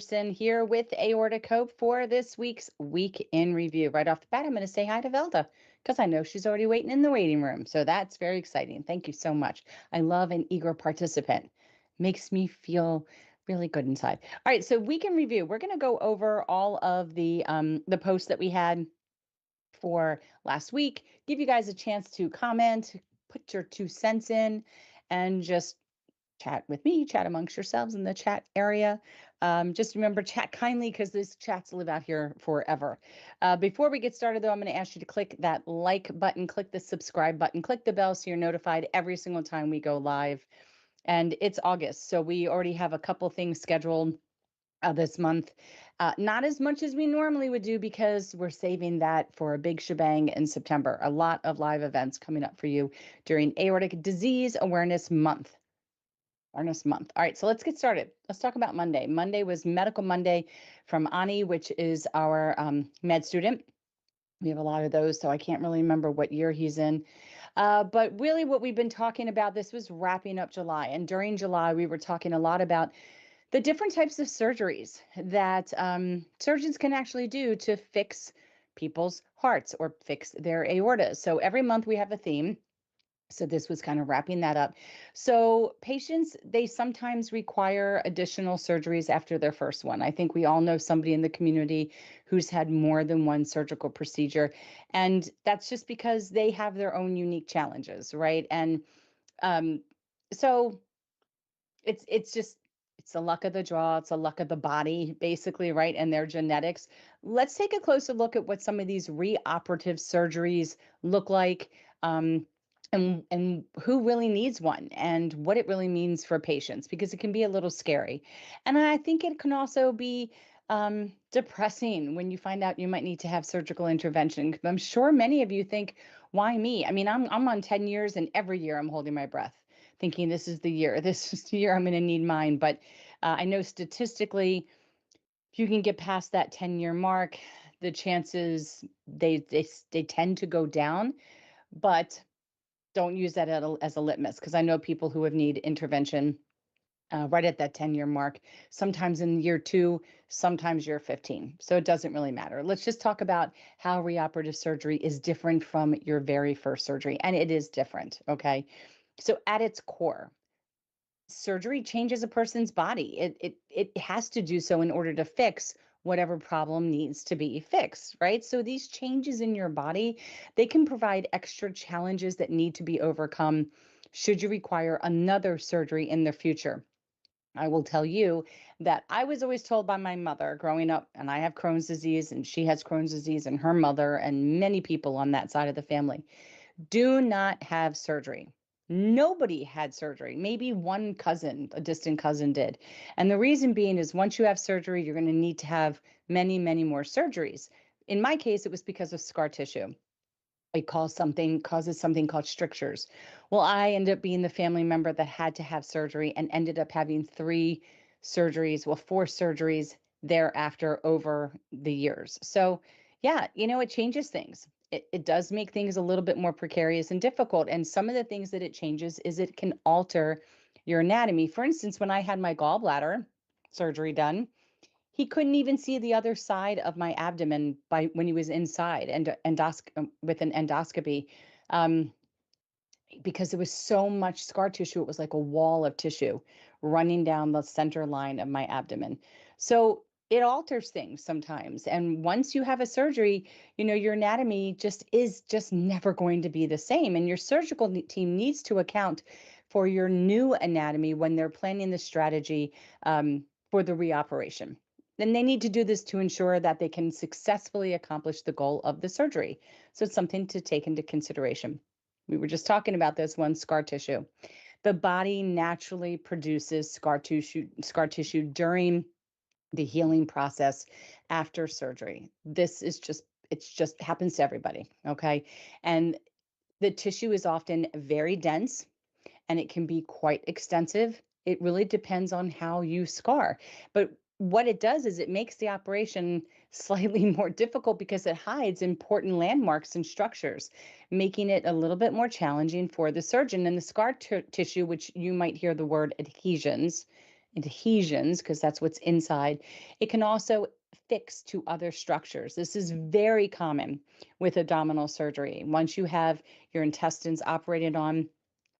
Anderson here with Aortic Hope for this week's Week in Review. Right off the bat, I'm going to say hi to Velda because I know she's already waiting in the waiting room. So that's very exciting. Thank you so much. I love an eager participant. Makes me feel really good inside. All right, so Week in Review. We're going to go over all of the posts that we had for last week, give you guys a chance to comment, put your 2 cents in, and just chat with me, chat amongst yourselves in the chat area. Just remember, chat kindly because these chats live out here forever. Before we get started, though, I'm going to ask you to click that like button, click the subscribe button, click the bell so you're notified every single time we go live. And it's August, so we already have a couple things scheduled this month. Not as much as we normally would do because we're saving that for a big shebang in September. A lot of live events coming up for you during Aortic Disease Awareness Month. Awareness Month. All right, so let's get started. Let's talk about Monday. Monday was Medical Monday from Ani, which is our med student. We have a lot of those, so I can't really remember what year he's in. But really what we've been talking about, this was wrapping up July. And during July, we were talking a lot about the different types of surgeries that surgeons can actually do to fix people's hearts or fix their aortas. So every month we have a theme. So this was kind of wrapping that up. So patients, they sometimes require additional surgeries after their first one. I think we all know somebody in the community who's had more than one surgical procedure. And that's just because they have their own unique challenges, right? And um, so it's the luck of the draw, it's the luck of the body, basically, right? And their genetics. Let's take a closer look at what some of these reoperative surgeries look like. And who really needs one and what it really means for patients, because it can be a little scary. And I think it can also be depressing when you find out you might need to have surgical intervention. I'm sure many of you think, why me? I mean, I'm on 10 years and every year I'm holding my breath thinking this is the year, this is the year I'm going to need mine. But I know statistically, if you can get past that 10-year mark, the chances they tend to go down. But don't use that as a litmus, because I know people who have need intervention right at that 10-year mark, sometimes in year 2, sometimes year 15. So it doesn't really matter. Let's just talk about how reoperative surgery is different from your very first surgery. And it is different, okay? So at its core, surgery changes a person's body. It has to do so in order to fix whatever problem needs to be fixed, right? So these changes in your body, they can provide extra challenges that need to be overcome should you require another surgery in the future. I will tell you that I was always told by my mother growing up, and I have Crohn's disease, and she has Crohn's disease, and her mother, and many people on that side of the family do not have surgery. Nobody had surgery. Maybe one cousin, a distant cousin, did. And the reason being is once you have surgery, you're going to need to have many, many more surgeries. In my case, it was because of scar tissue. It causes something called strictures. Well, I ended up being the family member that had to have surgery and ended up having 3 surgeries, well, 4 surgeries thereafter over the years. So, yeah, it changes things. It does make things a little bit more precarious and difficult. And some of the things that it changes is it can alter your anatomy. For instance, when I had my gallbladder surgery done, he couldn't even see the other side of my abdomen by when he was inside and with an endoscopy, um, because there was so much scar tissue. It was like a wall of tissue running down the center line of my abdomen. So it alters things sometimes. And once you have a surgery, your anatomy just never going to be the same. And your surgical team needs to account for your new anatomy when they're planning the strategy for the reoperation. Then they need to do this to ensure that they can successfully accomplish the goal of the surgery. So it's something to take into consideration. We were just talking about this one, scar tissue. The body naturally produces scar tissue during the healing process after surgery. It's just happens to everybody, okay? And the tissue is often very dense and it can be quite extensive. It really depends on how you scar. But what it does is it makes the operation slightly more difficult because it hides important landmarks and structures, making it a little bit more challenging for the surgeon. And the scar tissue, which you might hear the word adhesions, adhesions, because that's what's inside. It can also fix to other structures. This is very common with abdominal surgery. Once you have your intestines operated on,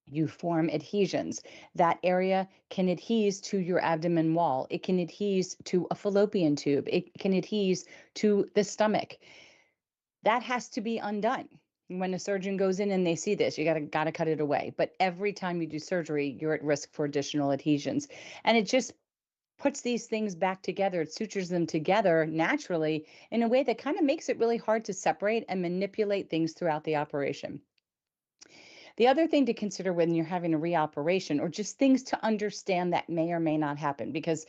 you form adhesions. That area can adhere to your abdomen wall. It can adhere to a fallopian tube. It can adhere to the stomach. That has to be undone. When a surgeon goes in and they see this, you gotta cut it away. But every time you do surgery, you're at risk for additional adhesions. And it just puts these things back together. It sutures them together naturally in a way that kind of makes it really hard to separate and manipulate things throughout the operation. The other thing to consider when you're having a reoperation, or just things to understand that may or may not happen, because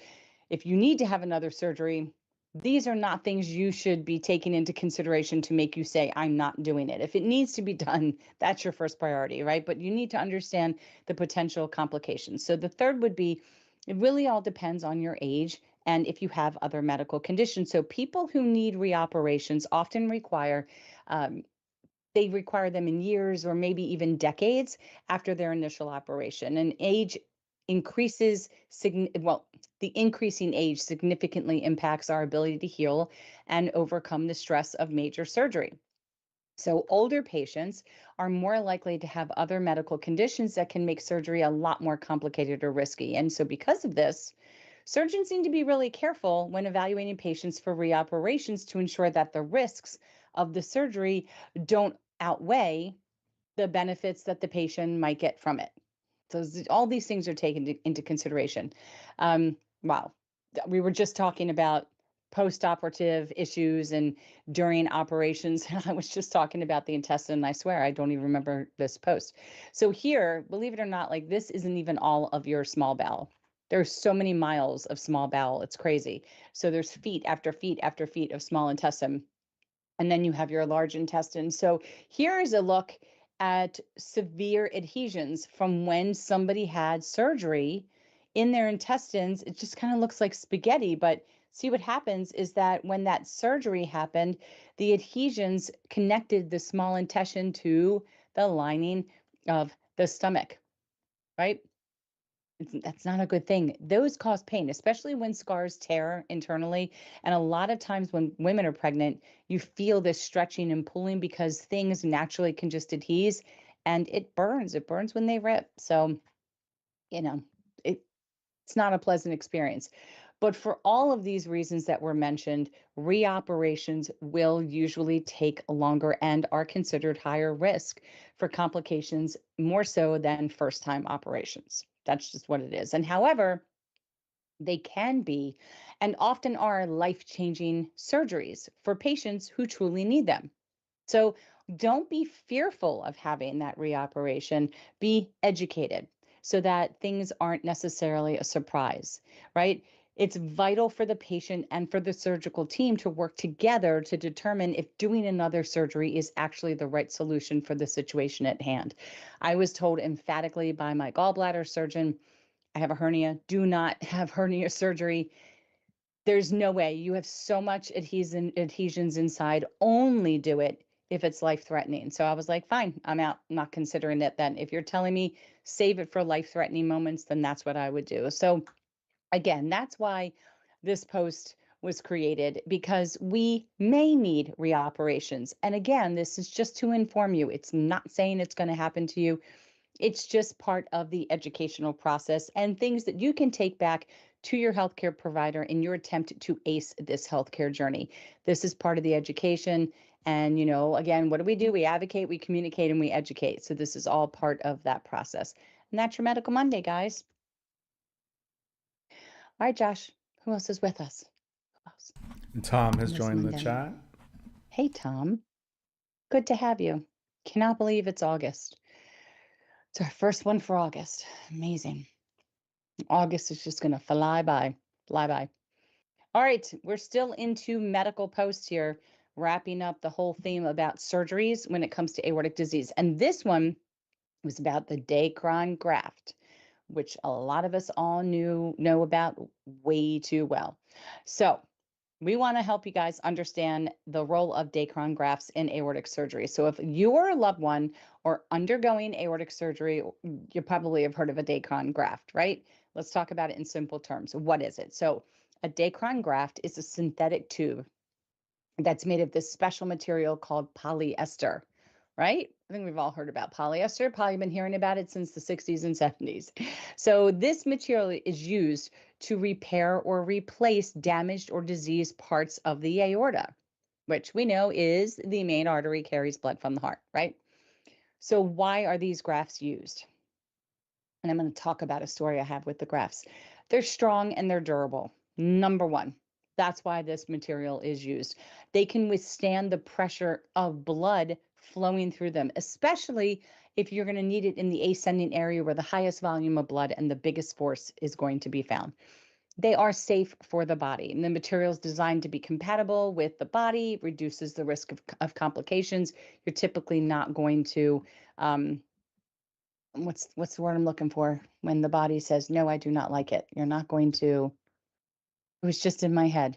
if you need to have another surgery, these are not things you should be taking into consideration to make you say, I'm not doing it. If it needs to be done, that's your first priority, right? But you need to understand the potential complications. So the third would be, it really all depends on your age and if you have other medical conditions. So people who need reoperations often require um, they require them in years or maybe even decades after their initial operation. And age increases, well, the increasing age significantly impacts our ability to heal and overcome the stress of major surgery. So, older patients are more likely to have other medical conditions that can make surgery a lot more complicated or risky. And so, because of this, surgeons need to be really careful when evaluating patients for reoperations to ensure that the risks of the surgery don't outweigh the benefits that the patient might get from it. So all these things are taken into consideration. Wow. We were just talking about post-operative issues and during operations. I was just talking about the intestine, and I swear I don't even remember this post. So here, believe it or not, like this isn't even all of your small bowel. There's so many miles of small bowel. It's crazy. So there's feet after feet after feet of small intestine, and then you have your large intestine. So here is a look at severe adhesions from when somebody had surgery in their intestines. It just kind of looks like spaghetti, but see what happens is that when that surgery happened, the adhesions connected the small intestine to the lining of the stomach, right? That's not a good thing. Those cause pain, especially when scars tear internally. And a lot of times when women are pregnant, you feel this stretching and pulling because things naturally can just adhere and it burns. It burns when they rip. So, you know, it, it's not a pleasant experience. But for all of these reasons that were mentioned, reoperations will usually take longer and are considered higher risk for complications more so than first time operations. That's just what it is. And however, they can be and often are life changing surgeries for patients who truly need them. So don't be fearful of having that reoperation. Be educated so that things aren't necessarily a surprise, right? It's vital for the patient and for the surgical team to work together to determine if doing another surgery is actually the right solution for the situation at hand. I was told emphatically by my gallbladder surgeon, I have a hernia, do not have hernia surgery. There's no way. You have so much adhesions inside. Only do it if it's life threatening. So I was like, fine, I'm out. I'm not considering it then. If you're telling me save it for life threatening moments, then that's what I would do. So again, that's why this post was created, because we may need reoperations. And again, this is just to inform you. It's not saying it's going to happen to you. It's just part of the educational process and things that you can take back to your healthcare provider in your attempt to ace this healthcare journey. This is part of the education. And, again, what do? We advocate, we communicate, and we educate. So this is all part of that process. And that's your Medical Monday, guys. All right, Josh, who else is with us? Who else Tom has on this joined the Monday? chat. Hey, Tom. Good to have you. Cannot believe it's August. It's our first one for August. Amazing. August is just going to fly by, fly by. All right, we're still into medical posts here, wrapping up the whole theme about surgeries when it comes to aortic disease. And this one was about the Dacron graft, which a lot of us all know about way too well. So We want to help you guys understand the role of Dacron grafts in aortic surgery. So, if you or a loved one are undergoing aortic surgery, you probably have heard of a Dacron graft, right? Let's talk about it in simple terms. What is it? So, a Dacron graft is a synthetic tube that's made of this special material called polyester, right? I think we've all heard about polyester, probably been hearing about it since the 60s and 70s. So, this material is used to repair or replace damaged or diseased parts of the aorta, which we know is the main artery carries blood from the heart, right? So, why are these grafts used? And I'm going to talk about a story I have with the grafts. They're strong and they're durable. Number one, that's why this material is used. They can withstand the pressure of blood flowing through them, especially if you're going to need it in the ascending area where the highest volume of blood and the biggest force is going to be found. They are safe for the body, and the material is designed to be compatible with the body, reduces the risk of complications. You're typically not going to um, what's the word I'm looking for when the body says, no, I do not like it. You're not going to, it was just in my head.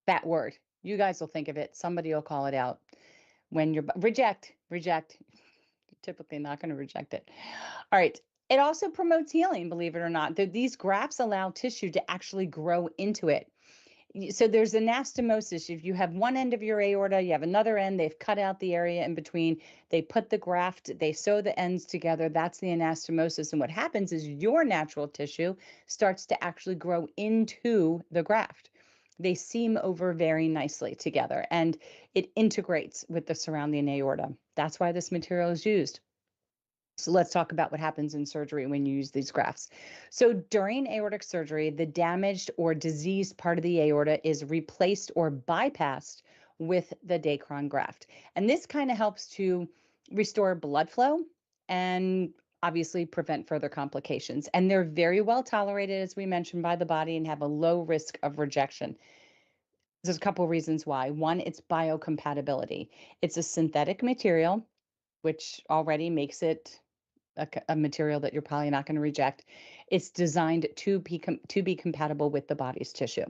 That word. You guys will think of it. Somebody will call it out. When you're reject. You're typically not going to reject it. All right. It also promotes healing, believe it or not. These grafts allow tissue to actually grow into it. So there's anastomosis. If you have one end of your aorta, you have another end, they've cut out the area in between, they put the graft, they sew the ends together. That's the anastomosis. And what happens is your natural tissue starts to actually grow into the graft. They seam over very nicely together and it integrates with the surrounding aorta. That's why this material is used. So let's talk about what happens in surgery when you use these grafts. So during aortic surgery, the damaged or diseased part of the aorta is replaced or bypassed with the Dacron graft. And this kind of helps to restore blood flow and obviously prevent further complications. And they're very well tolerated, as we mentioned, by the body and have a low risk of rejection. There's a couple of reasons why. One, it's biocompatibility. It's a synthetic material, which already makes it a material that you're probably not going to reject. It's designed to be compatible with the body's tissue.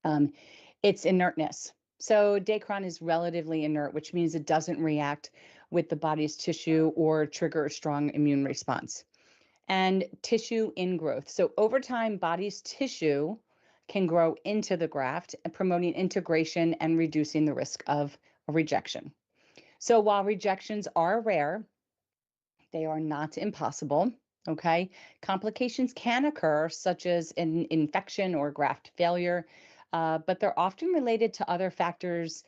Um, its inertness. So Dacron is relatively inert, which means it doesn't react with the body's tissue or trigger a strong immune response. And tissue ingrowth. So over time, body's tissue can grow into the graft, promoting integration and reducing the risk of a rejection. So while rejections are rare, they are not impossible. Okay. Complications can occur, such as an infection or graft failure, but they're often related to other factors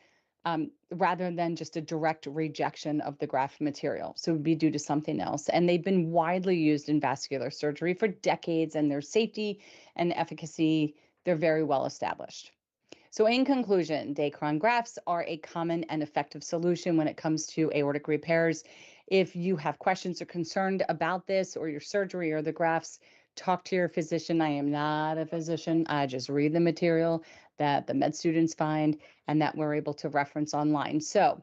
rather than just a direct rejection of the graft material. So it would be due to something else. And they've been widely used in vascular surgery for decades, and their safety and efficacy, they're very well established. So, in conclusion, Dacron grafts are a common and effective solution when it comes to aortic repairs. If you have questions or concerned about this or your surgery or the grafts, talk to your physician. I am not a physician. I just read the material that the med students find and that we're able to reference online. So,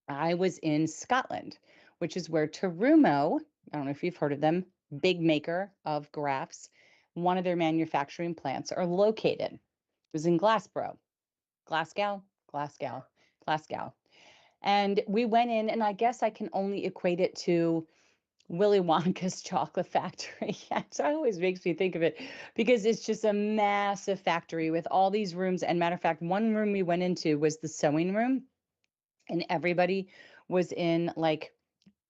I was in Scotland, which is where Terumo, I don't know if you've heard of them, big maker of grafts, one of their manufacturing plants are located. It was in Glasgow, Glasgow, Glasgow. And we went in, and I guess I can only equate it to Willy Wonka's chocolate factory. It always makes me think of it because it's just a massive factory with all these rooms. And matter of fact, one room we went into was the sewing room, and everybody was in like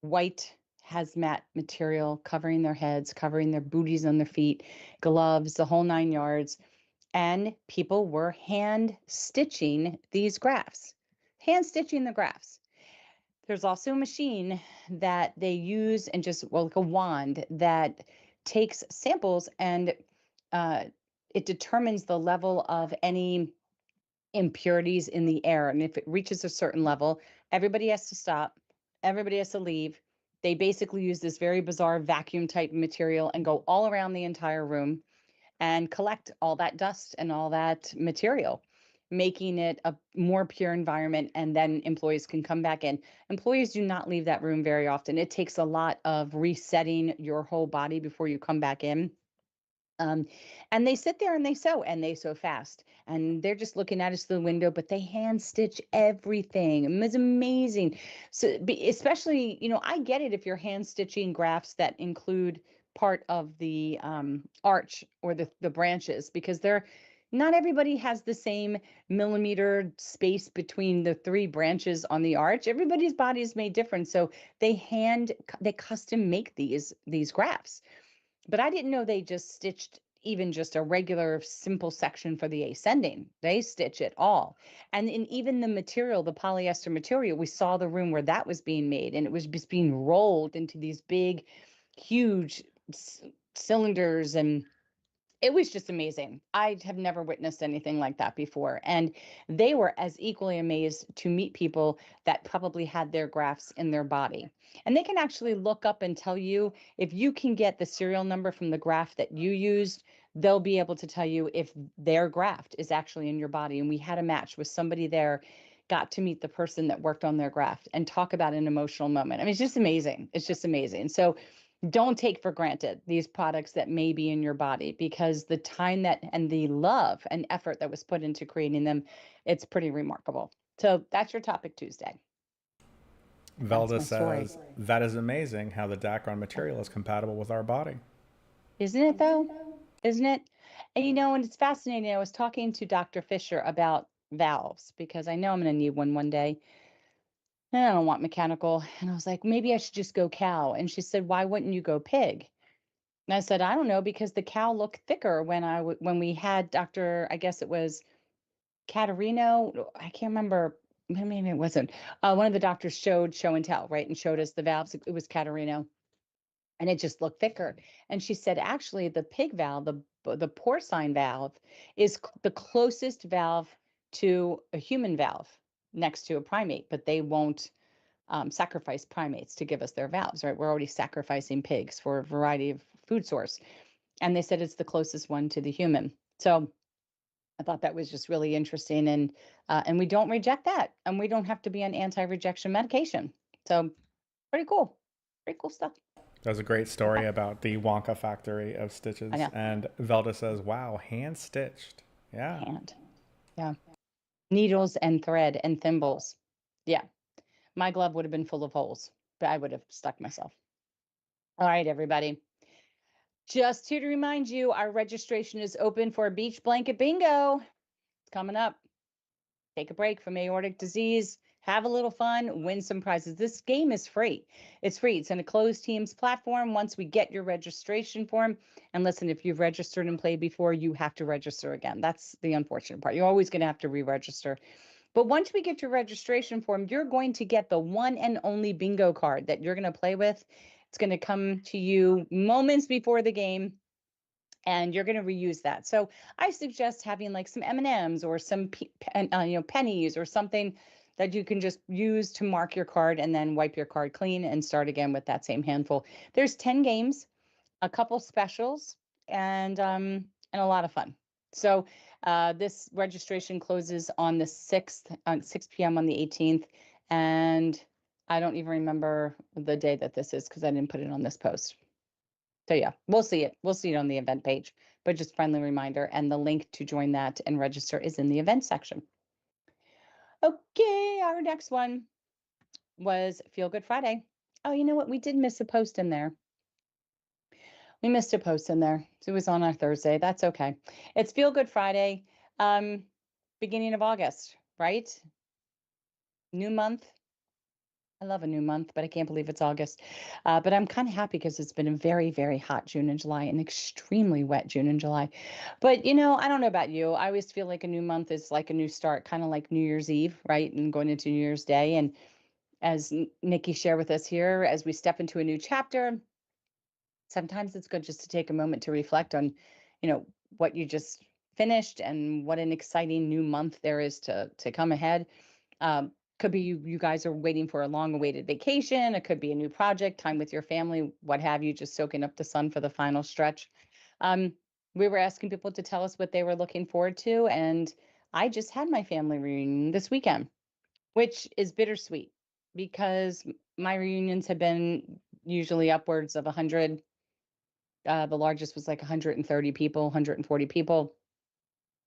white hazmat material, covering their heads, covering their booties on their feet, gloves, the whole 9 yards, and people were hand stitching these grafts, hand stitching the grafts. There's also a machine that they use and just, well, like a wand that takes samples and uh, it determines the level of any impurities in the air. And if it reaches a certain level, everybody has to stop, everybody has to leave. They basically use this very bizarre vacuum type material and go all around the entire room and collect all that dust and all that material, making it a more pure environment. And then employees can come back in. Employees do not leave that room very often. It takes a lot of resetting your whole body before you come back in. Um, and they sit there and they sew fast. And they're just looking at us through the window, but they hand stitch everything. It's amazing. So, especially, I get it if you're hand stitching grafts that include part of the arch or the branches, because they're not everybody has the same millimeter space between the three branches on the arch. Everybody's body is made different. So they custom make these grafts, but I didn't know they just stitched even just a regular simple section for the ascending. They stitch it all. And in even the material, the polyester material, we saw the room where that was being made, and it was just being rolled into these big, huge cylinders, and it was just amazing. I have never witnessed anything like that before. And they were as equally amazed to meet people that probably had their grafts in their body. And they can actually look up and tell you if you can get the serial number from the graft that you used, they'll be able to tell you if their graft is actually in your body. And we had a match with somebody there, got to meet the person that worked on their graft and talk about an emotional moment. I mean, it's just amazing. It's just amazing. So don't take for granted these products that may be in your body, because the time that and the love and effort that was put into creating them, it's pretty remarkable. So that's your topic Tuesday. That's Velda my story. says, that is amazing how the Dacron material is compatible with our body. Isn't it though? Isn't it? And and it's fascinating. I was talking to Dr. Fisher about valves because I know I'm going to need one day. And I don't want mechanical. And I was like, maybe I should just go cow. And she said, why wouldn't you go pig? And I said, I don't know, because the cow looked thicker when we had Dr. I guess it was Caterino. I can't remember. Maybe it wasn't. One of the doctors showed show and tell, right? And showed us the valves. It was Caterino, and it just looked thicker. And she said, actually, the pig valve, the porcine valve, is the closest valve to a human valve next to a primate, but they won't sacrifice primates to give us their valves, right? We're already sacrificing pigs for a variety of food source. And they said it's the closest one to the human. So I thought that was just really interesting, and we don't reject that, and we don't have to be on anti-rejection medication. So pretty cool stuff. There's a great Okay. story about the Wonka factory of I stitches, know. and Velda says, wow, hand stitched. Yeah. Hand, yeah, needles and thread and thimbles. Yeah, my glove would have been full of holes, but I would have stuck myself. All right, everybody. Just here to remind you, our registration is open for Beach Blanket Bingo. It's coming up. Take a break from aortic disease, have a little fun, win some prizes. This game is free. It's free. It's in a closed teams platform. Once we get your registration form, and listen, if you've registered and played before, you have to register again. That's the unfortunate part. You're always going to have to re-register. But once we get your registration form, you're going to get the one and only bingo card that you're going to play with. It's going to come to you moments before the game, and you're going to reuse that. So I suggest having like some M&Ms or some pennies or something that you can just use to mark your card and then wipe your card clean and start again with that same handful. There's 10 games, a couple specials, and a lot of fun. So this registration closes on the 6th, 6 p.m. on the 18th, and I don't even remember the day that this is because I didn't put it on this post. So yeah, we'll see it. We'll see it on the event page, but just friendly reminder. And the link to join that and register is in the event section. Okay, our next one was Feel Good Friday. Oh, you know what? We did miss a post in there. We missed a post in there. So it was on our Thursday. That's okay. It's Feel Good Friday, um, beginning of August, right? New month. I love a new month, but I can't believe it's August. But I'm kind of happy because it's been a very, very hot June and July, and extremely wet June and July. But I don't know about you. I always feel like a new month is like a new start, kind of like New Year's Eve, right? And going into New Year's Day. And as Nikki shared with us here, as we step into a new chapter, sometimes it's good just to take a moment to reflect on, what you just finished and what an exciting new month there is to come ahead. Could be you guys are waiting for a long awaited vacation. It could be a new project, time with your family, what have you, just soaking up the sun for the final stretch. Um, we were asking people to tell us what they were looking forward to, and I just had my family reunion this weekend, which is bittersweet because my reunions have been usually upwards of 100, The largest was like 130 people, 140 people.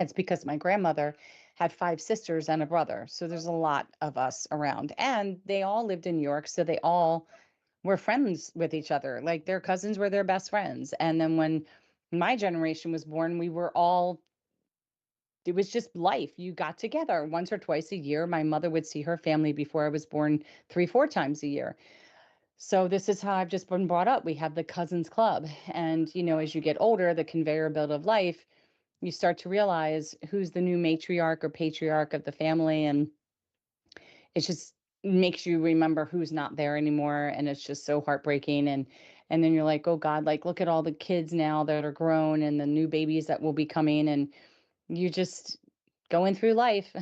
It's because my grandmother had 5 sisters and a brother. So there's a lot of us around. And they all lived in New York, so they all were friends with each other. Like their cousins were their best friends. And then when my generation was born, we were all it was just life. You got together once or twice a year. My mother would see her family before I was born 3, 4 times a year. So this is how I've just been brought up. We have the cousins club. And, as you get older, the conveyor belt of life, you start to realize who's the new matriarch or patriarch of the family. And it just makes you remember who's not there anymore. And it's just so heartbreaking. And then you're like, oh God, like look at all the kids now that are grown and the new babies that will be coming. And you just going through life.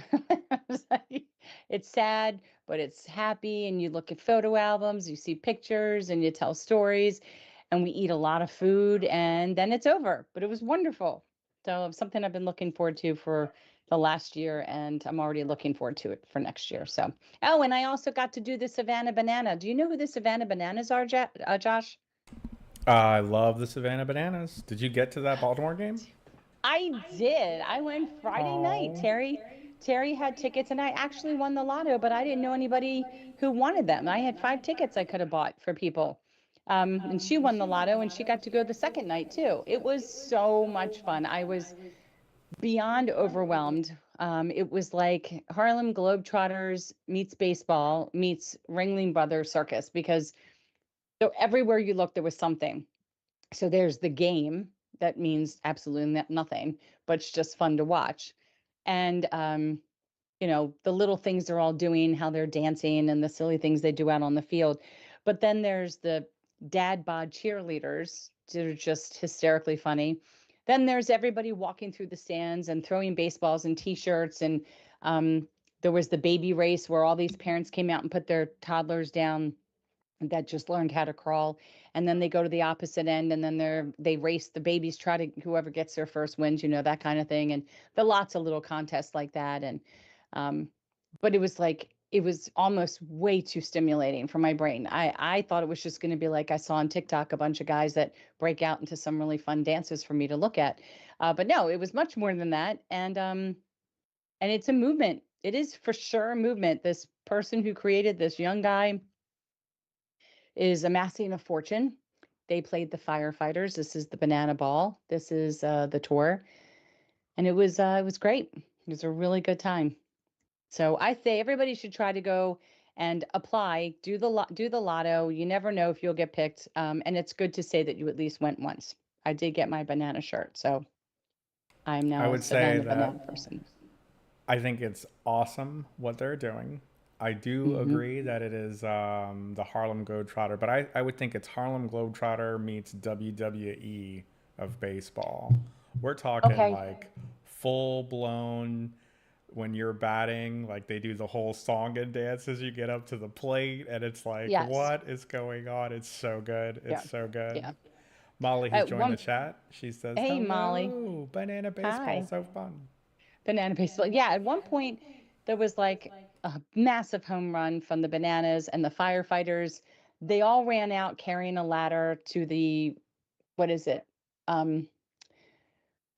It's like- it's sad, but it's happy. And you look at photo albums, you see pictures, and you tell stories. And we eat a lot of food, and then it's over. But it was wonderful. So it's something I've been looking forward to for the last year, and I'm already looking forward to it for next year. So, oh, and I also got to do the Savannah Banana. Do you know who the Savannah Bananas are, Josh? I love the Savannah Bananas. Did you get to that Baltimore game? I did. I went Friday night. Oh, Terry had tickets and I actually won the lotto, but I didn't know anybody who wanted them. I had 5 tickets I could have bought for people. And she won the lotto and she got to go the second night too. It was so much fun. I was beyond overwhelmed. It was like Harlem Globetrotters meets baseball meets Ringling Brothers Circus because so everywhere you look, there was something. So there's the game that means absolutely nothing, but it's just fun to watch. And the little things they're all doing, how they're dancing and the silly things they do out on the field. But then there's the dad bod cheerleaders that are just hysterically funny. Then there's everybody walking through the stands and throwing baseballs and t-shirts. And um, there was the baby race where all these parents came out and put their toddlers down that just learned how to crawl, and then they go to the opposite end and then they race the babies, try to whoever gets there first wins, that kind of thing. And the lots of little contests like that. And um but it was almost way too stimulating for my brain. I thought it was just going to be like I saw on TikTok, a bunch of guys that break out into some really fun dances for me to look at. But no, it was much more than that. And it's a movement. It is for sure a movement. This person who created this young guy is amassing a fortune. They played the firefighters. This is the Banana Ball. This is the tour, and it was great. It was a really good time. So I say everybody should try to go and apply. Do the lotto. You never know if you'll get picked, and it's good to say that you at least went once. I did get my banana shirt, so I'm I now a would say Savannah that banana person. I think it's awesome what they're doing. I do Hmm. agree that it is the Harlem Globetrotter, but I would think it's Harlem Globetrotter meets WWE of baseball. We're talking Okay. like full blown when you're batting, like they do the whole song and dance as you get up to the plate, and it's like, Yes. what is going on? It's so good. It's Yeah. so good. Yeah. Molly has At joined the one. chat. She says, Hey, Molly. hello, banana baseball, Hi. so fun. Banana baseball. Yeah, at one point there was like a massive home run from the Bananas and the firefighters. They all ran out carrying a ladder to the what is it? Um,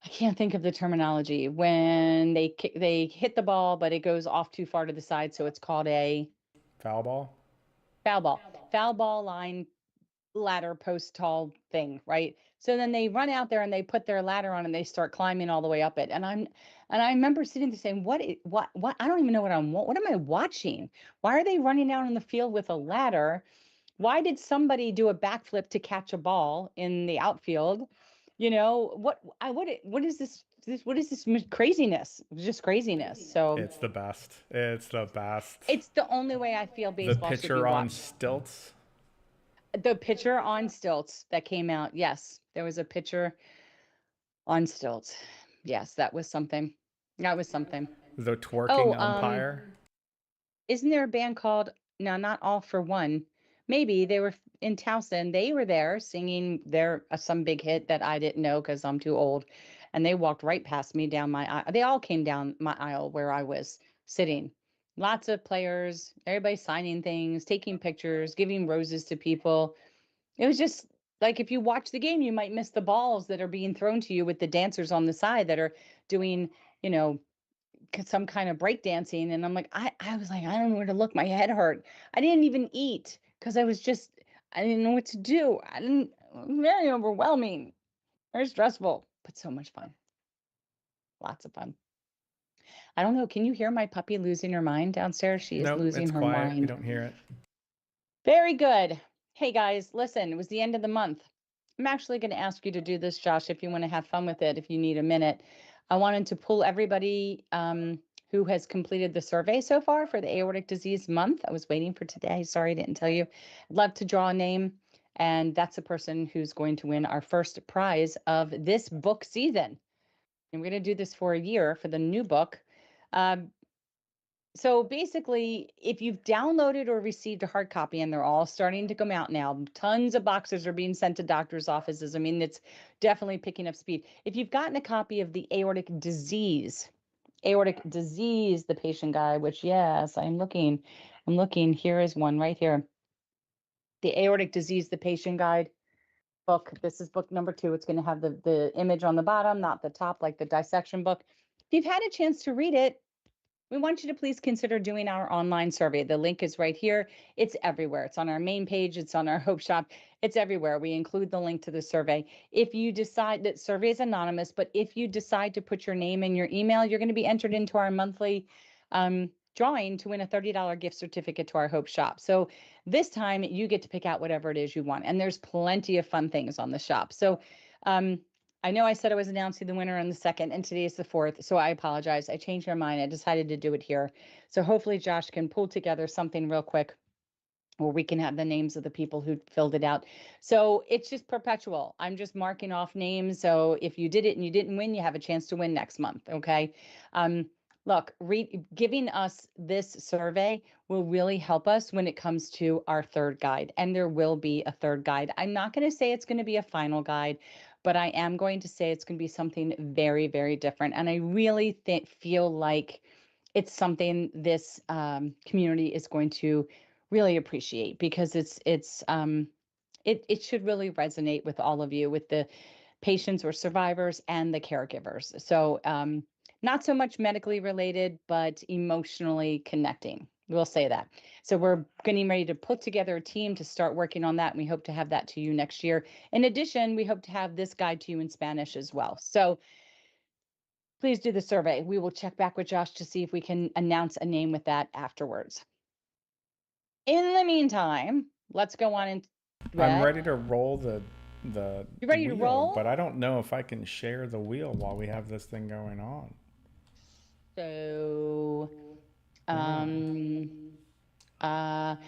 I can't think of the terminology when they hit the ball, but it goes off too far to the side, so it's called a Foul ball. foul ball. Foul ball line ladder post tall thing, right? So then they run out there and they put their ladder on and they start climbing all the way up it. And I remember sitting there saying, what I don't even know what am I watching? Why are they running out on the field with a ladder? Why did somebody do a backflip to catch a ball in the outfield? What is this craziness? It was just craziness. So It's the best. It's the best. it's the only way I feel The baseball should be pitcher on watched. stilts. The pitcher on stilts that came out. Yes, there was a pitcher on stilts. Yes, that was something. That was something. The Oh, twerking umpire. isn't there a band called no, not All for One? Maybe they were in Towson. They were there singing their some big hit that I didn't know because I'm too old. And they walked right past me down my aisle. They all came down my aisle where I was sitting. Lots of players, everybody signing things, taking pictures, giving roses to people. It was just Like if you watch the game, you might miss the balls that are being thrown to you with the dancers on the side that are doing, you know, some kind of break dancing. And I'm like, I was like, I don't know where to look. My head hurt. I didn't even eat because I didn't know what to do. Very overwhelming, very stressful, but so much fun. Lots of fun. I don't know. Can you hear my puppy losing her mind downstairs? She is Nope, losing it's her quiet. We mind. don't hear it. Very good. Hey guys, listen, it was the end of the month. I'm actually going to ask you to do this, Josh, if you want to have fun with it, if you need a minute. I wanted to pull everybody who has completed the survey so far for the aortic disease month. I was waiting for today. Sorry, I didn't tell you. I'd love to draw a name, and that's the person who's going to win our first prize of this book season. And we're going to do this for a year for the new book. Um, so basically, if you've downloaded or received a hard copy, and they're all starting to come out now, tons of boxes are being sent to doctors' offices. I mean, it's definitely picking up speed. If you've gotten a copy of the aortic disease, the patient guide, which yes, I'm looking, here is one right here. The aortic disease, the patient guide book. This is book number 2. It's going to have the image on the bottom, not the top, like the dissection book. If you've had a chance to read it, we want you to please consider doing our online survey. The link is right here. It's everywhere. It's on our main page. It's on our Hope Shop. It's everywhere. We include the link to the survey. If you decide that survey is anonymous, but if you decide to put your name and your email, you're going to be entered into our monthly drawing to win a $30 gift certificate to our Hope Shop. So this time you get to pick out whatever it is you want. And there's plenty of fun things on the shop. So um, I know I said I was announcing the winner on the 2nd, and today is the 4th, so I apologize. I changed my mind. I decided to do it here. So hopefully Josh can pull together something real quick or we can have the names of the people who filled it out. So it's just perpetual. I'm just marking off names. So if you did it and you didn't win, you have a chance to win next month. Okay. Look, giving us this survey will really help us when it comes to our third guide. And there will be a third guide. I'm not going to say it's going to be a final guide, but I am going to say it's going to be something very, very different. And I really feel like it's something this community is going to really appreciate because it should really resonate with all of you, with the patients or survivors and the caregivers. So not so much medically related, but emotionally connecting. We'll say that. So we're getting ready to put together a team to start working on that, and we hope to have that to you next year. In addition, we hope to have this guide to you in Spanish as well. So please do the survey. We will check back with Josh to see if we can announce a name with that afterwards. In the meantime, let's go on and I'm what? ready to roll the You ready to wheel, roll? but I don't know if I can share the wheel while we have this thing going on. So, Yeah. um,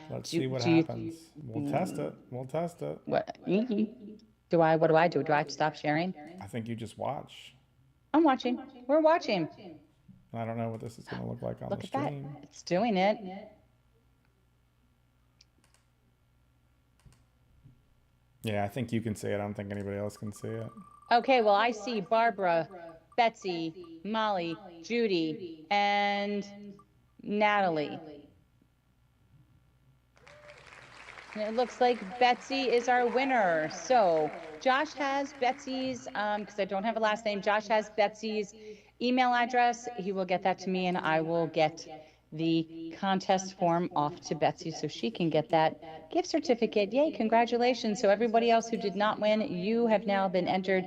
Let's see what do you, happens. We'll test it. We'll test it. what, what do I do? Do I have to stop sharing? I think you just watch. I'm watching. We're watching. I don't know what this is going to look like on the Look at that. stream. It's doing it. Yeah, I think you can see it. I don't think anybody else can see it. Okay, well, I see Barbara, Betsy, Molly, Judy, and Natalie. And it looks like Betsy is our winner. So Josh has Betsy's, because I don't have a last name, Josh has Betsy's email address. He will get that to me and I will get the contest form off to Betsy so she can get that gift certificate. Yay, congratulations. So everybody else who did not win, you have now been entered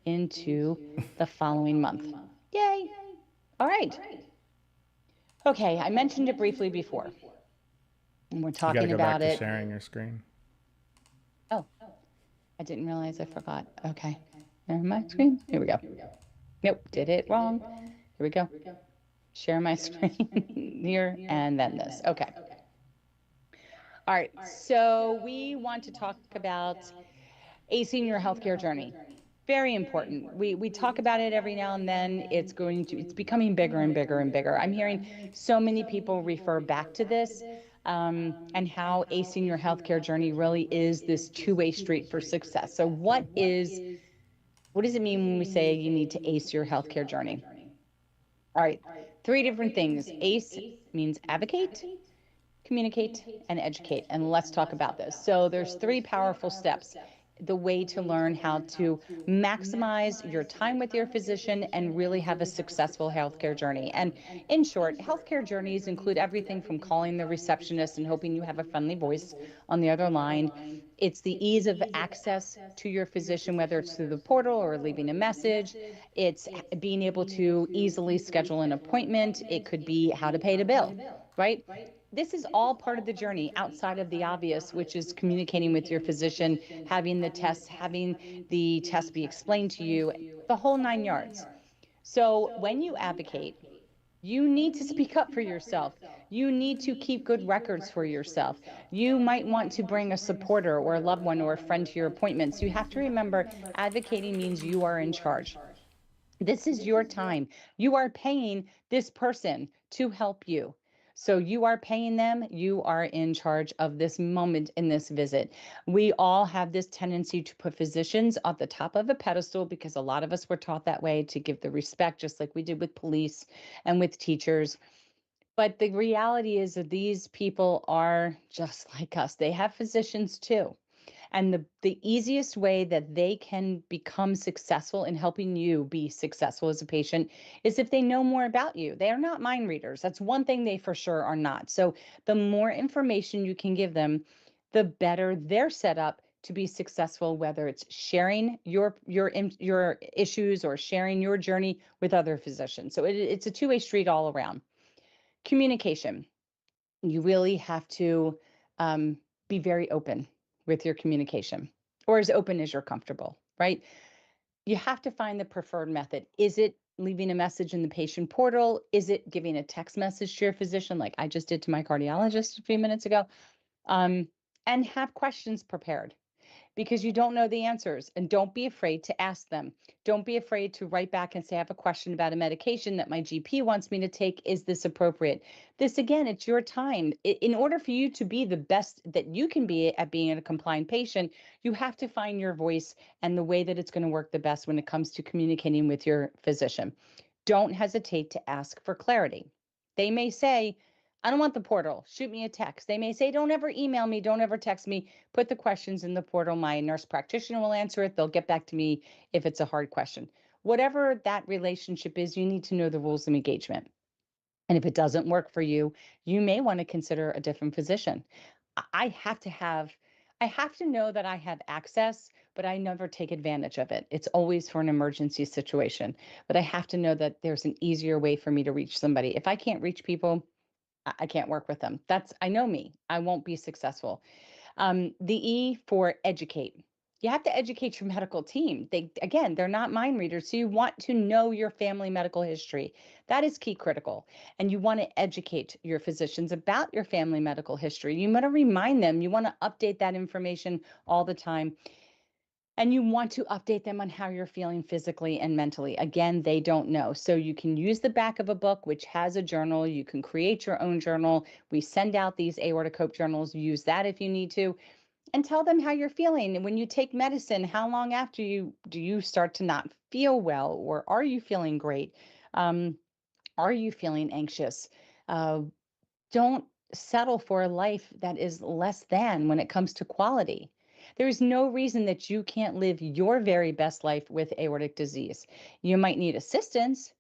into the following month. Yay. All right. Okay, I mentioned it briefly before. And we're You got to talking go back about to it. sharing your screen. Oh, I didn't realize I forgot. Okay. Share my screen. Here we go. Nope, did it wrong. Here we go. Share my screen here and then this. Okay. All right. So we want to talk about a senior healthcare journey. Very important. We talk about it every now and then. It's becoming bigger and bigger and bigger. I'm hearing so many people refer back to this and how a senior healthcare journey really is this two-way street for success. So what does it mean when we say you need to ace your healthcare journey? All right, 3 different things. ACE means advocate, communicate, and educate. And let's talk about this. So there's 3 powerful steps. the way to learn how to maximize your time with your physician and really have a successful healthcare journey. And in short, healthcare journeys include everything from calling the receptionist and hoping you have a friendly voice on the other line. It's the ease of access to your physician, whether it's through the portal or leaving a message. It's being able to easily schedule an appointment. It could be how to pay the bill, right? This is all part of the journey outside of the obvious, which is communicating with your physician, having the test be explained to you, the whole 9 yards. So when you advocate, you need to speak up for yourself. You need to keep good records for yourself. You might want to bring a supporter or a loved one or a friend to your appointments. You have to remember advocating means you are in charge. This is your time. You are paying this person to help you. So you are paying them. You are in charge of this moment in this visit. We all have this tendency to put physicians at the top of a pedestal because a lot of us were taught that way to give the respect, just like we did with police and with teachers. But the reality is that these people are just like us. They have physicians too. And the easiest way that they can become successful in helping you be successful as a patient is if they know more about you. They are not mind readers. That's one thing they for sure are not. So the more information you can give them, the better they're set up to be successful, whether it's sharing your issues or sharing your journey with other physicians. So it's a two-way street all around. Communication. You really have to um, be very open with your communication, or as open as you're comfortable, right? You have to find the preferred method. Is it leaving a message in the patient portal? Is it giving a text message to your physician, like I just did to my cardiologist a few minutes ago? Um, and have questions prepared because you don't know the answers, and don't be afraid to ask them. Don't be afraid to write back and say, I have a question about a medication that my GP wants me to take. Is this appropriate? This, again, it's your time. In order for you to be the best that you can be at being a compliant patient, you have to find your voice and the way that it's going to work the best when it comes to communicating with your physician. Don't hesitate to ask for clarity. They may say, I don't want the portal. Shoot me a text. They may say, don't ever email me. Don't ever text me. Put the questions in the portal. My nurse practitioner will answer it. They'll get back to me if it's a hard question. Whatever that relationship is, you need to know the rules of engagement. And if it doesn't work for you, you may want to consider a different physician. I have to have, I have to know that I have access, but I never take advantage of it. It's always for an emergency situation. But I have to know that there's an easier way for me to reach somebody. If I can't reach people, I can't work with them. I know me. I won't be successful. The E for educate. You have to educate your medical team. Again, they're not mind readers. So you want to know your family medical history. That is key critical. And you want to educate your physicians about your family medical history. You want to remind them, you want to update that information all the time. And you want to update them on how you're feeling physically and mentally. Again, they don't know. So you can use the back of a book, which has a journal. You can create your own journal. We send out these aortic hope journals. Use that if you need to, and tell them how you're feeling. And when you take medicine, how long after you do you start to not feel well, or are you feeling great? Um, are you feeling anxious? Uh, don't settle for a life that is less than when it comes to quality. There is no reason that you can't live your very best life with aortic disease. You might need assistance,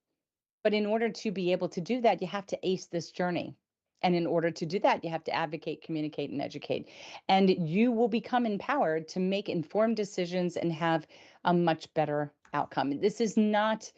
but in order to be able to do that, you have to ace this journey. And in order to do that, you have to advocate, communicate, and educate. And you will become empowered to make informed decisions and have a much better outcome. This is not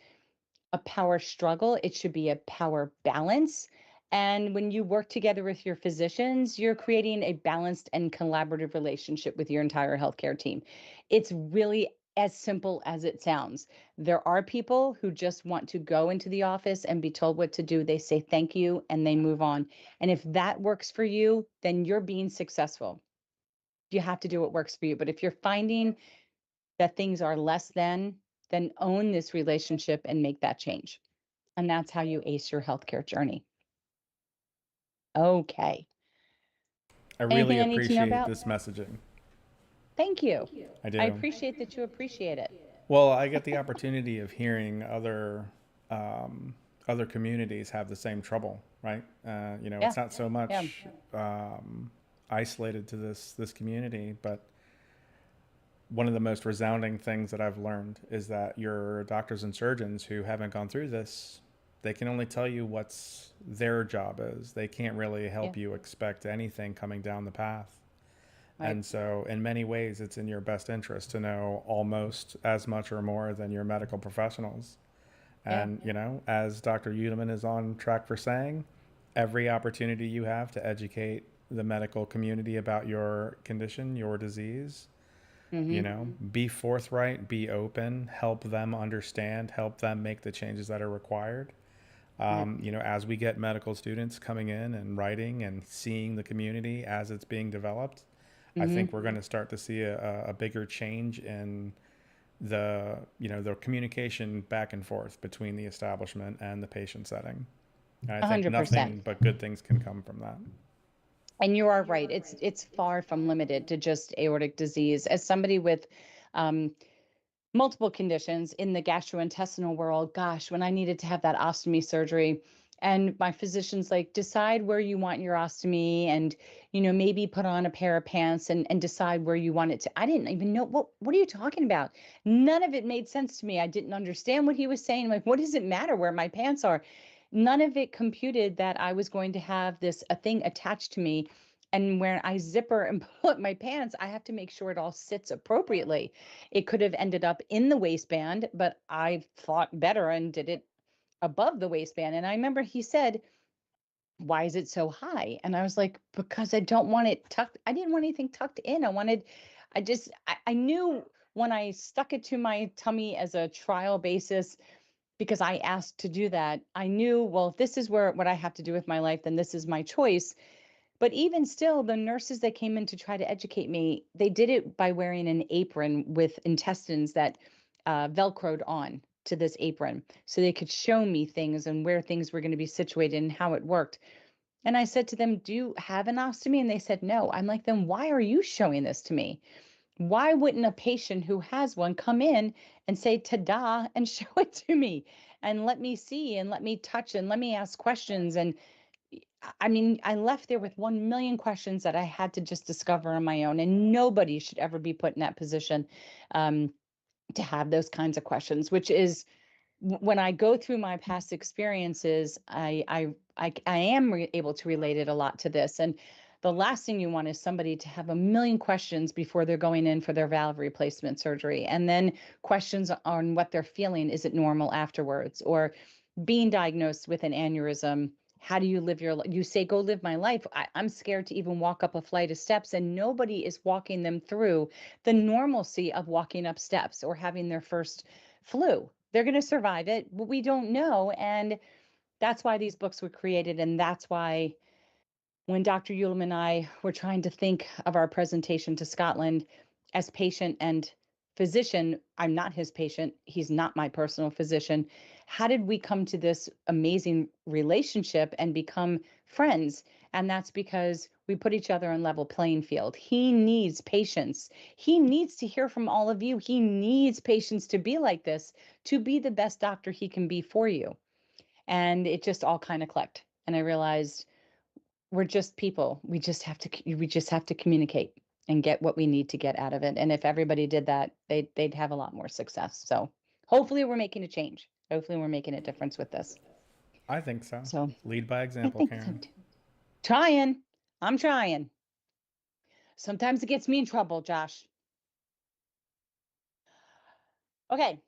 a power struggle. It should be a power balance. And when you work together with your physicians, you're creating a balanced and collaborative relationship with your entire healthcare team. It's really as simple as it sounds. There are people who just want to go into the office and be told what to do. They say thank you and they move on. And if that works for you, then you're being successful. You have to do what works for you. But if you're finding that things are less than, then own this relationship and make that change. And that's how you ace your healthcare journey. Okay. I really Anything I need to know appreciate about? this messaging. Thank you. I I do. appreciate that you appreciate it. Well, I get the opportunity of hearing um, other communities have the same trouble, right? Yeah. It's not so Yeah. much, isolated to this community, but one of the most resounding things that I've learned is that your doctors and surgeons who haven't gone through this, they can only tell you what's their job is. They can't really Yeah. help you expect anything coming down the path. Right. And so, in many ways, it's in your best interest to know almost as much or more than your medical professionals. Yeah. And, as Dr. Udeman is on track for saying, every opportunity you have to educate the medical community about your condition, your disease, Hmm. be forthright, be open, help them understand, help them make the changes that are required. Right. As we get medical students coming in and writing and seeing the community as it's being developed, I Hmm. think we're going to start to see a bigger change in the communication back and forth between the establishment and the patient setting. And I A think 100%. nothing but good things can come from that. And you are right. It's far from limited to just aortic disease. As somebody with um, multiple conditions in the gastrointestinal world, gosh, when I needed to have that ostomy surgery, and my physician's like, decide where you want your ostomy, and maybe put on a pair of pants and decide where you want it to. I didn't even know what are you talking about? None of it made sense to me. I didn't understand what he was saying. Like, what does it matter where my pants are? None of it computed that I was going to have this a thing attached to me. And when I zipper and pull up my pants, I have to make sure it all sits appropriately. It could have ended up in the waistband, but I thought better and did it above the waistband. And I remember he said, "Why is it so high?" And I was like, "Because I don't want it tucked. I didn't want anything tucked in. I knew when I stuck it to my tummy as a trial basis, because I asked to do that, I knew, well, if this is what I have to do with my life, then this is my choice. But even still, the nurses that came in to try to educate me, they did it by wearing an apron with intestines that Velcroed on to this apron so they could show me things and where things were going to be situated and how it worked. And I said to them, "Do you have an ostomy?" And they said, "No." I'm like, "Then why are you showing this to me? Why wouldn't a patient who has one come in and say, ta-da, and show it to me and let me see and let me touch and let me ask questions?" And I mean, I left there with 1 million questions that I had to just discover on my own. And nobody should ever be put in that position um, to have those kinds of questions, which is when I go through my past experiences, I am able to relate it a lot to this. And the last thing you want is somebody to have a million questions before they're going in for their valve replacement surgery, and then questions on what they're feeling. Is it normal afterwards? Or being diagnosed with an aneurysm, how do you live your life? You say, go live my life. I'm scared to even walk up a flight of steps, and nobody is walking them through the normalcy of walking up steps or having their first flu. They're going to survive it, but we don't know. And that's why these books were created. And that's why when Dr. Ulam and I were trying to think of our presentation to Scotland as patient and physician, I'm not his patient. He's not my personal physician. How did we come to this amazing relationship and become friends? And that's because we put each other on level playing field. He needs patience. He needs to hear from all of you. He needs patience to be like this, to be the best doctor he can be for you. And it just all kind of clicked. And I realized we're just people. We just have to communicate and get what we need to get out of it. And if everybody did that, they'd have a lot more success. So hopefully we're making a change. Hopefully we're making a difference with this. I think so. So Lead by I example, think so Karen. too. Trying. I'm trying. Sometimes it gets me in trouble, Josh. Okay.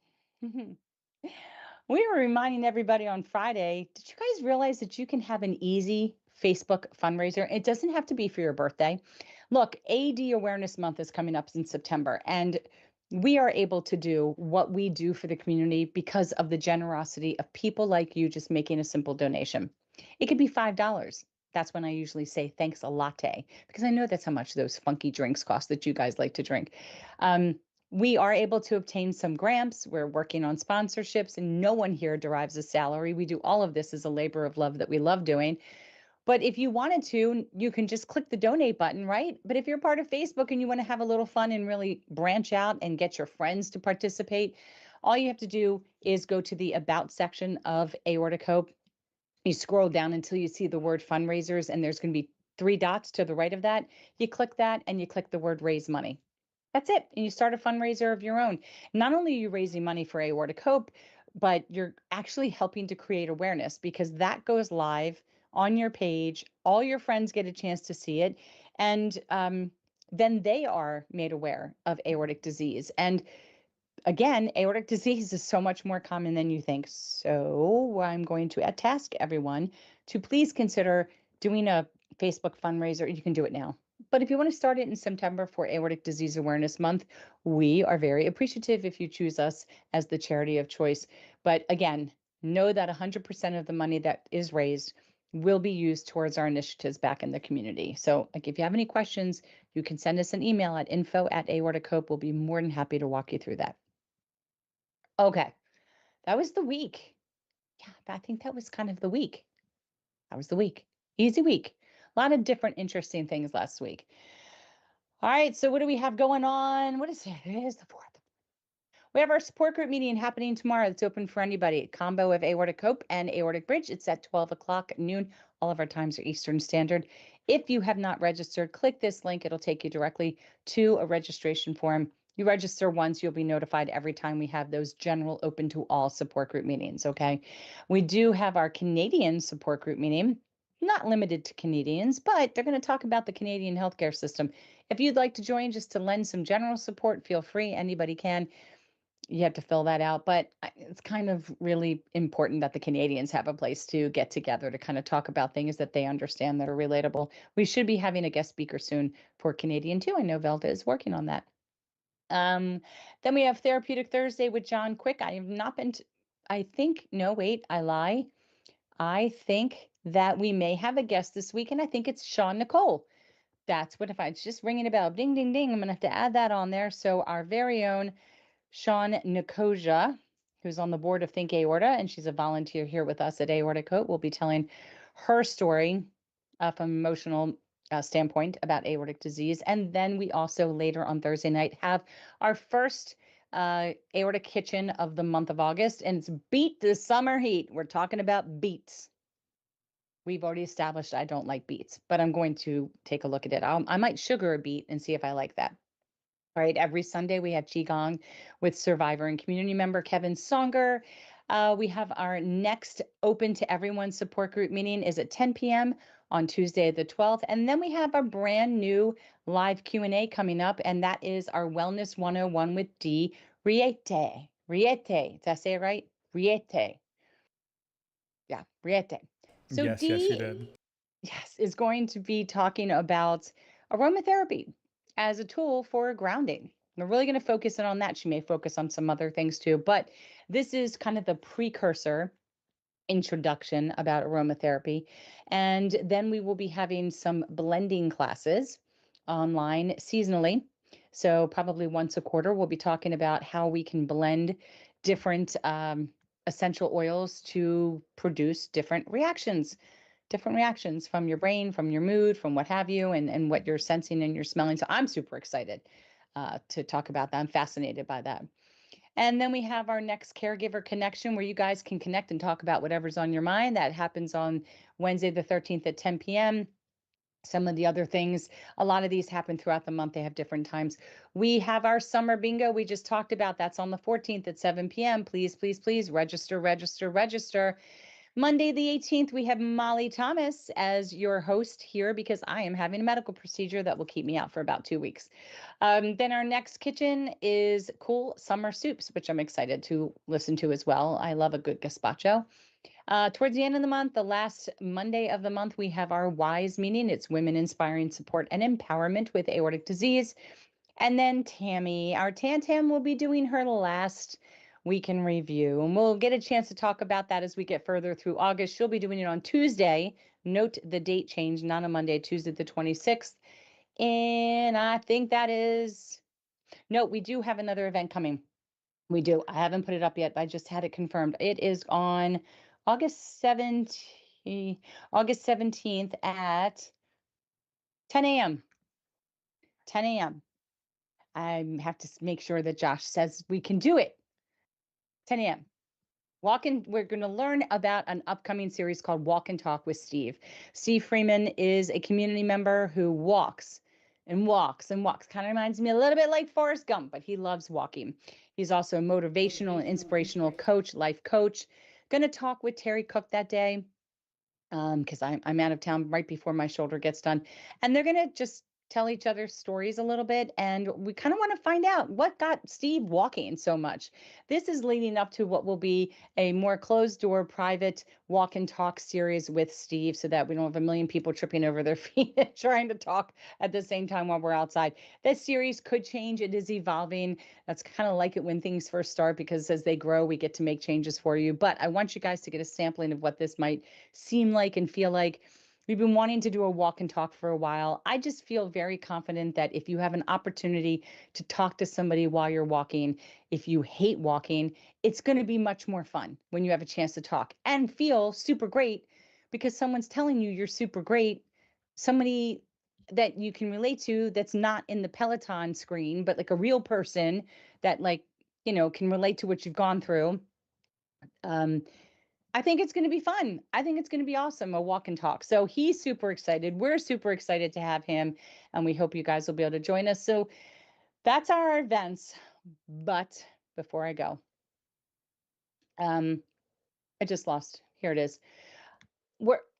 We were reminding everybody on Friday, did you guys realize that you can have an easy Facebook fundraiser? It doesn't have to be for your birthday. Look, AD Awareness Month is coming up in September, and we are able to do what we do for the community because of the generosity of people like you just making a simple donation. It could be $5. That's when I usually say thanks a latte because I know that's how much those funky drinks cost that you guys like to drink. Um, we are able to obtain some grants. We're working on sponsorships, and no one here derives a salary. We do all of this as a labor of love that we love doing. But if you wanted to, you can just click the donate button, right? But if you're part of Facebook and you want to have a little fun and really branch out and get your friends to participate, all you have to do is go to the About section of Aortic Hope. You scroll down until you see the word fundraisers, and there's going to be three dots to the right of that. You click that and you click the word raise money. That's it. And you start a fundraiser of your own. Not only are you raising money for Aortic Hope, but you're actually helping to create awareness because that goes live on your page. All your friends get a chance to see it. And then they are made aware of aortic disease. And again, aortic disease is so much more common than you think. So I'm going to task everyone to please consider doing a Facebook fundraiser. You can do it now. But if you want to start it in September for Aortic Disease Awareness Month, we are very appreciative if you choose us as the charity of choice. But again, know that 100% of the money that is raised will be used towards our initiatives back in the community. So, like, if you have any questions, you can send us an email at info@aortic hope. We'll be more than happy to walk you through that. Okay, that was the week. Yeah, I think that was kind of the week. That was the week. Easy week. A lot of different interesting things last week. All right, so what do we have going on? What is it? It is the 4th. We have our support group meeting happening tomorrow. It's open for anybody. Combo of Aortic Hope and Aortic Bridge. It's at 12 o'clock at noon. All of our times are Eastern Standard. If you have not registered, click this link. It'll take you directly to a registration form. You register once, you'll be notified every time we have those general open to all support group meetings. Okay. We do have our Canadian support group meeting, not limited to Canadians, but they're going to talk about the Canadian healthcare system. If you'd like to join just to lend some general support, feel free. Anybody can. You have to fill that out, but it's kind of really important that the Canadians have a place to get together to kind of talk about things that they understand that are relatable. We should be having a guest speaker soon for Canadian too. I know Velda is working on that. Um, then we have Therapeutic Thursday with John Quick. I have not been to, I think, no, wait, I lie. I think that we may have a guest this week, and I think it's Sean Nicole. That's what if I, it's just ringing a bell. Ding, ding, ding. I'm going to have to add that on there. So our very own Sean Nikosia, who's on the board of Think Aorta, and she's a volunteer here with us at Aortic Hope, will be telling her story from an emotional standpoint about aortic disease. And then we also later on Thursday night have our first aortic kitchen of the month of August, and it's Beat the Summer Heat. We're talking about beets. We've already established I don't like beets, but I'm going to take a look at it. I might sugar a beet and see if I like that. All right, every Sunday we have Qigong with survivor and community member Kevin Songer. We have our next open to everyone support group meeting is at 10 p.m. on Tuesday the 12th. And then we have our brand new live Q&A coming up, and that is our Wellness 101 with Dee Riete. Riete, did I say it right? Riete. Yeah, Riete. So Yes, yes, you Dee, did. yes, is going to be talking about aromatherapy as a tool for grounding. We're really going to focus in on that. She may focus on some other things too, but this is kind of the precursor introduction about aromatherapy. And then we will be having some blending classes online seasonally. So, probably once a quarter, we'll be talking about how we can blend different essential oils to produce different reactions from your brain, from your mood, from what have you, and what you're sensing and you're smelling. So I'm super excited to talk about that. I'm fascinated by that. And then we have our next caregiver connection where you guys can connect and talk about whatever's on your mind. That happens on Wednesday, the 13th at 10 p.m. Some of the other things, a lot of these happen throughout the month. They have different times. We have our summer bingo we just talked about. That's on the 14th at 7 p.m. Please, please, please register, register, register. Monday, the 18th, we have Molly Thomas as your host here because I am having a medical procedure that will keep me out for about 2 weeks. Then our next kitchen is Cool Summer Soups, which I'm excited to listen to as well. I love a good gazpacho. Towards the end of the month, the last Monday of the month, we have our WISE meeting. It's Women Inspiring Support and Empowerment with Aortic Disease. And then Tammy, our Tan Tam, will be doing her last week in review. And we'll get a chance to talk about that as we get further through August. She'll be doing it on Tuesday. Note the date change, not on Monday, Tuesday the 26th. And I think that is, no, we do have another event coming. We do. I haven't put it up yet, but I just had it confirmed. It is on August 17th, August 17th at 10 a.m. 10 a.m. I have to make sure that Josh says we can do it. 10 a.m. Walk in, we're going to learn about an upcoming series called Walk and Talk with Steve. Steve Freeman is a community member who walks and walks and walks. Kind of reminds me a little bit like Forrest Gump, but he loves walking. He's also a motivational and inspirational coach, life coach. Going to talk with Terry Cook that day because I'm out of town right before my shoulder gets done. And they're going to just tell each other stories a little bit. And we kind of want to find out what got Steve walking so much. This is leading up to what will be a more closed door, private walk and talk series with Steve so that we don't have a million people tripping over their feet and trying to talk at the same time while we're outside. This series could change. It is evolving. That's kind of like it when things first start because as they grow, we get to make changes for you. But I want you guys to get a sampling of what this might seem like and feel like. We've been wanting to do a walk and talk for a while. I just feel very confident that if you have an opportunity to talk to somebody while you're walking, if you hate walking, it's going to be much more fun when you have a chance to talk and feel super great because someone's telling you you're super great. Somebody that you can relate to that's not in the Peloton screen, but like a real person that, like, can relate to what you've gone through. Um, I think it's going to be fun. I think it's going to be awesome, a walk and talk. So he's super excited. We're super excited to have him, and we hope you guys will be able to join us. So that's our events. But before I go, um, I just lost. Here it is.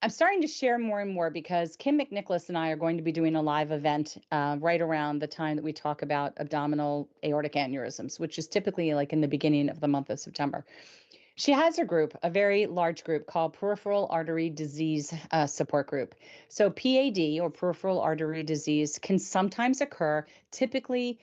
I'm starting to share more and more because Kim McNicholas and I are going to be doing a live event right around the time that we talk about abdominal aortic aneurysms, which is typically like in the beginning of the month of September. She has a group, a very large group called Peripheral Artery Disease Support Group. So PAD, or peripheral artery disease, can sometimes occur, typically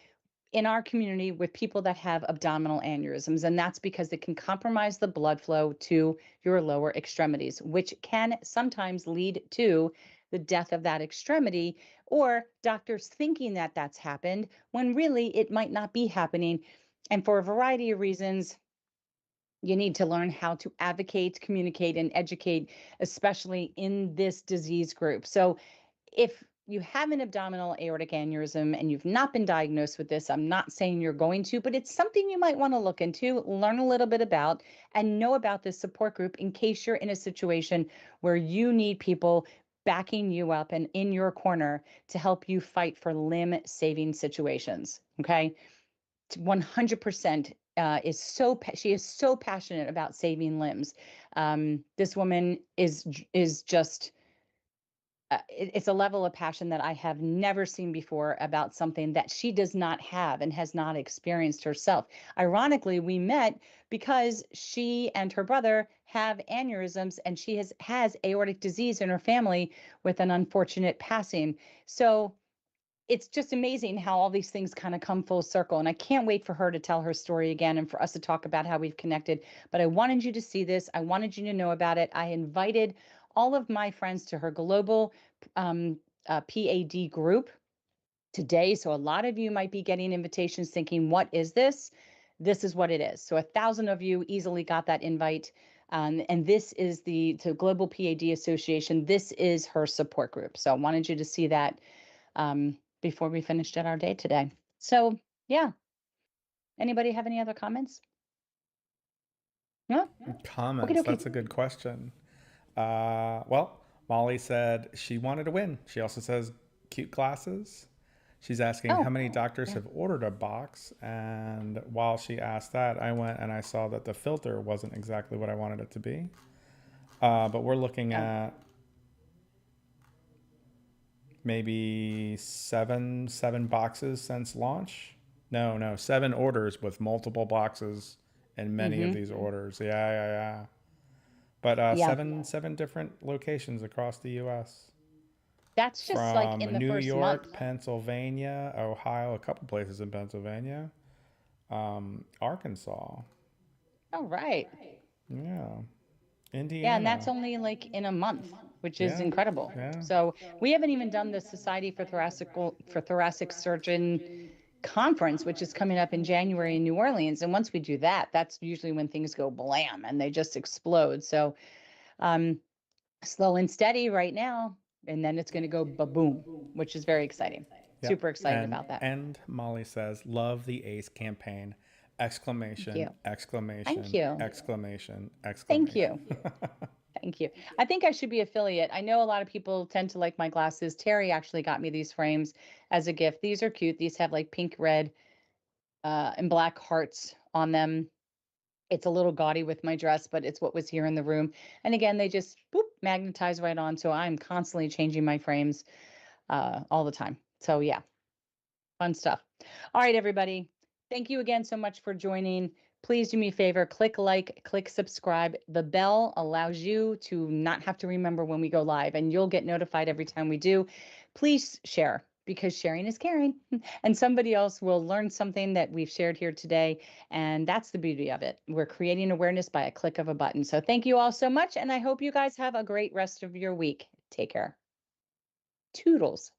in our community with people that have abdominal aneurysms. And that's because it can compromise the blood flow to your lower extremities, which can sometimes lead to the death of that extremity, or doctors thinking that that's happened when really it might not be happening. And for a variety of reasons, you need to learn how to advocate, communicate, and educate, especially in this disease group. So if you have an abdominal aortic aneurysm and you've not been diagnosed with this, I'm not saying you're going to, but it's something you might want to look into, learn a little bit about, and know about this support group in case you're in a situation where you need people backing you up and in your corner to help you fight for limb saving situations. Okay. 100% she is so passionate about saving limbs. This woman is just it's a level of passion that I have never seen before about something that she does not have and has not experienced herself. Ironically, we met because she and her brother have aneurysms and she has aortic disease in her family with an unfortunate passing. So it's just amazing how all these things kind of come full circle. And I can't wait for her to tell her story again and for us to talk about how we've connected. But I wanted you to see this. I wanted you to know about it. I invited all of my friends to her global PAD group today. So a lot of you might be getting invitations thinking, what is this? This is what it is. So 1,000 of you easily got that invite. And this is the Global PAD Association. This is her support group. So I wanted you to see that before we finished at our day today. So yeah, anybody have any other comments? No? Okay, Comments. okay. That's a good question. Well, Molly said she wanted to win. She also says cute glasses. She's asking how Oh, many doctors yeah. have ordered a box. And while she asked that, I went and I saw that the filter wasn't exactly what I wanted it to be. But we're looking Oh, at maybe seven boxes since launch. No, 7 orders with multiple boxes in many of mm-hmm. these orders. Yeah. But Yeah. seven different locations across the U.S. That's just like in From the New first month. York, Pennsylvania, Ohio, a couple places in Pennsylvania, Arkansas, All right. yeah, Yeah, and that's Indiana, only like in a month, which is yeah, incredible. yeah. So we haven't even done the Society for Thoracic Surgeon conference, which is coming up in January in New Orleans. And once we do that, that's usually when things go blam and they just explode. So um, slow and steady right now, and then it's going to go ba-boom, which is very exciting. Yep. Super excited about that. And Molly says, "Love the ACE campaign!" Thank Exclamation! you. Thank Exclamation! you. Exclamation! Thank Exclamation! you. Thank you. I think I should be affiliate. I know a lot of people tend to like my glasses. Terry actually got me these frames as a gift. These are cute. These have like pink, red, and black hearts on them. It's a little gaudy with my dress, but it's what was here in the room. And again, they just boop magnetize right on. So I'm constantly changing my frames all the time. So yeah, fun stuff. All right, everybody. Thank you again so much for joining. Please do me a favor, click like, click subscribe. The bell allows you to not have to remember when we go live, and you'll get notified every time we do. Please share because sharing is caring, and somebody else will learn something that we've shared here today. And that's the beauty of it. We're creating awareness by a click of a button. So thank you all so much. And I hope you guys have a great rest of your week. Take care. Toodles.